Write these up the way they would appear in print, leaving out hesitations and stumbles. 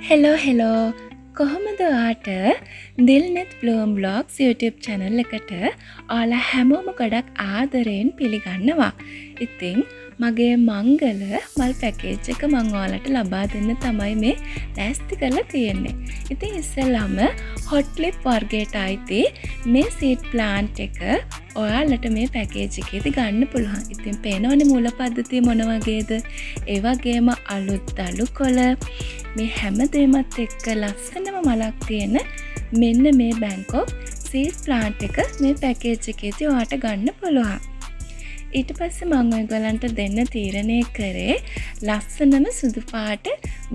Hello කොහොමද ඔයාට දිල්නෙත් bloom blogs YouTube channel එකට ඔයාලා හැමෝම ගොඩක් ආදරයෙන් පිළිගන්නවා. ඉතින් මගේ මංගල මල් පැකේජ් එක මම ඔයාලට ලබා දෙන්න තමයි මේ ලෑස්ති කරලා තියෙන්නේ. ඉතින් ඉස්සෙල්ලාම hot lip වර්ගයට අයිති මේ seed plant එක ඔයාලට මේ පැකේජ් එකේදී ගන්න පුළුවන්. ඉතින් පේනවනේ මූල පද්ධතිය මොන වගේද? ඒ වගේම අලුත් දළු කොළ මේ හැම දෙයක්ත් එක්ක ලස්සනම මලක් තියෙන මෙන්න මේ බැංකොක් සීඩ් ප්ලාන්ට් එක මේ පැකේජ් එකේදී ඔයාට ගන්න පුළුවන්. ඊට පස්සේ මම ඔයගලන්ට දෙන්න තීරණය කරේ ලස්සනම සුදු පාට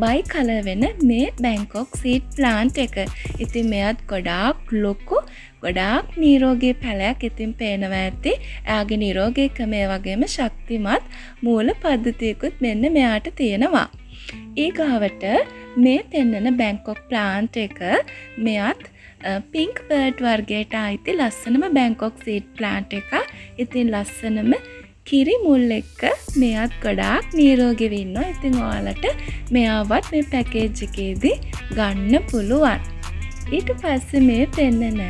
බයි කලර් වෙන මේ බැංකොක් සීඩ් ප්ලාන්ට් එක. ඉතින් මෙයත් ගොඩාක් ලොකු ගොඩාක් නිරෝගී පැලයක්. ඉතින් පේනවා ඇති එයාගේ නිරෝගීකම ඒ වගේම ශක්තිමත් මූල පද්ධතියකුත් මෙන්න මෙයාට තියෙනවා. ඊගාවට මේ පෙන්නන බැංකොක් ප්ලාන්ට් එක මෙයත් පින්ක් බර්ඩ් වර්ගයට අයිති ලස්සනම බැංකොක් සීඩ් ප්ලාන්ට් එක. ඉතින් ලස්සනම කිරි මුල් එක්ක මෙයත් ගොඩාක් නිරෝගීව ඉන්නවා. ඉතින් ඔයාලට මෙයාවත් මේ පැකේජ් එකේදී ගන්න පුළුවන්. ඊට පස්සේ මේ පෙන්නන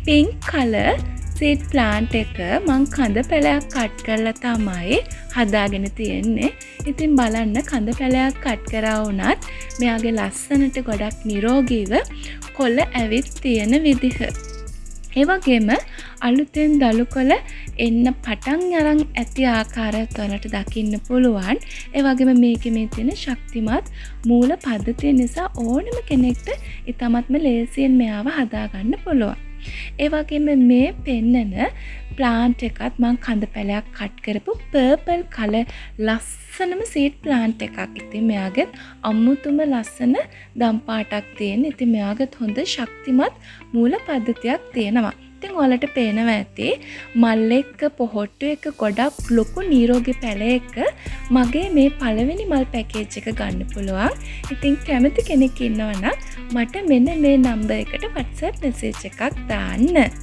පින්ක් කලර් සීඩ් ප්ලාන්ට් එක මං කඳ පැලයක් කට් කරලා තමයි හදාගෙන තියෙන්නේ. ඉතින් බලන්න කඳ පැලයක් කට් කරා වුණත් මෙයාගේ ලස්සනට ගොඩක් නිරෝගීව කොළ ඇවිත් තියෙන විදිහ. ඒ වගේම අලුතෙන් දළු කොළ එන්න පටන් අරන් ඇති ආකාරයත් ඔයාලට දකින්න පුළුවන්. ඒ වගේම මේකේ මේ තියෙන ශක්තිමත් මූල පද්ධතිය නිසා ඕනම කෙනෙක්ට ඉතාමත්ම ලේසියෙන් මෙයාව හදාගන්න පුළුවන්. ඒ වගේම මේ පෙන්නන ප්ලාන්ට් එකත් මං කඳ පැලයක් කට් කරපු පර්පල් කලර් ලස්සනම සීඩ් ප්ලාන්ට් එකක්. ඉතින් මෙයාගෙත් අමුතුම ලස්සන දම් පාටක් තියෙන. ඉතින් මෙයාගෙත් හොඳ ශක්තිමත් මූල පද්ධතියක් තියෙනවා. ඉතින් ඔයාලට පේනවා ඇති මල් එක්ක පොහොට්ටු එක ගොඩක් ලොකු නිරෝගී පැල එක මගේ මේ පළවෙනි මල් පැකේජ් එක ගන්න පුළුවන්. ඉතින් කැමති කෙනෙක් ඉන්නවනම් මට මෙන්න මේ නම්බර් එකට WhatsApp message එකක් දාන්න.